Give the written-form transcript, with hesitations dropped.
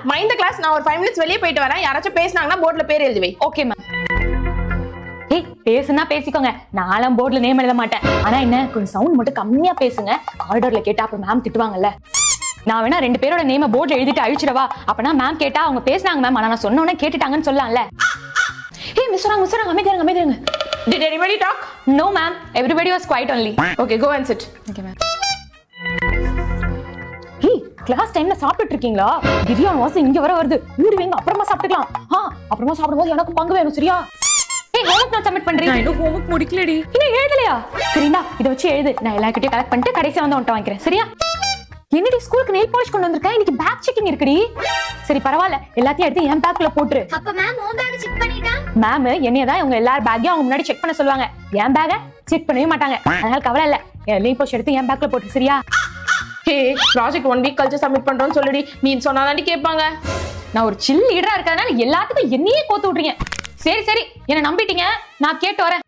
Mind தி class. நான் ஒரு 5 minutes வெளியே போயிட்டு வரேன். யாராச்சும் பேசினாங்கன்னா போர்ட்ல பேர் எழுதி வை. Okay ma'am. ஏய் பேசுனா பேசிக்கோங்க, நானும் போர்ட்ல நேம் எழுத மாட்டேன். ஆனா என்ன கொஞ்சம் சவுண்ட் மட்டும் கம்மியா பேசுங்க, காரிடோர்ல கேட்டா அப்புறம் மேம் திட்டுவாங்கல்ல. நான் வேணா 2 பேரோட நேம போர்ட்ல எழுதிட்டு அழிச்சிடவா? அப்பனா மேம் கேட்டா அவங்க பேசுனாங்க மேம், ஆனா நான் சொன்னோனே கேட்டுட்டாங்கன்னு சொல்லலாம்ல. ஏய் மிஸ் ராங் அமைதிருங்க. Did anybody talk? No ma'am, everybody was quiet only. Okay, go and sit. Okay ma'am. ஏய் கிளாஸ் டைம்ல சாப்பிட்டுட்டு இருக்கீங்களா? திவ்யா வாசி இங்க வருது. ஊடி வைங்க, அப்புறமா சாப்பிட்டுக்கலாம். அப்புறமா சாப்பிடும்போது எனக்கு பங்கு வேணும் சரியா? ஏய் ஹோம்வொர்க் நான் சப்மிட் பண்றேன். நான் இன்னும் ஹோம்வொர்க் முடிக்கலடி. இன்னும் எழுதலையா? சரிடா இத வச்சு எழுது, நான் எல்லார்கிட்டயும் கலெக்ட் பண்ணிட்டு கடைசியா வந்து உன்கிட்ட வாங்கிக்கிறேன் சரியா? என்னடி ஸ்கூலுக்கு நெயில் பாலிஷ் கொண்டு வந்திருக்கேன், இன்னைக்கு பேக் செக்கிங் இருக்குடி. சரி பரவாயில்ல, எல்லாத்தையும் எடுத்து என் பேக்ல போட்டுரு. அப்ப மேம் உன் பேக் செக் பண்ணிட்டா? மேம் என்னைய தான் இவங்க எல்லார் பேக்கையும் அவங்க முன்னாடி செக் பண்ண சொல்லுவாங்க, என் பேக்கை செக் பண்ணவே மாட்டாங்க. அதனால கவலை இல்ல, நெயில் பாலிஷ் எடுத்து என் பேக்ல போட்டு சரியா? ஹே ப்ராஜெக்ட் 1 வீக் கழிச்சு சப்மிட் பண்றோம்னு சொல்லுடி. நீ சொன்னாதாண்டி கேட்பாங்க. நான் ஒரு சில் லீடரா இருக்கறதுனால எல்லாத்துக்கும் என்னையே கோத்து விட்டுறீங்க. சரி என்ன நம்பிட்டீங்க, நான் கேட்டு வரேன்.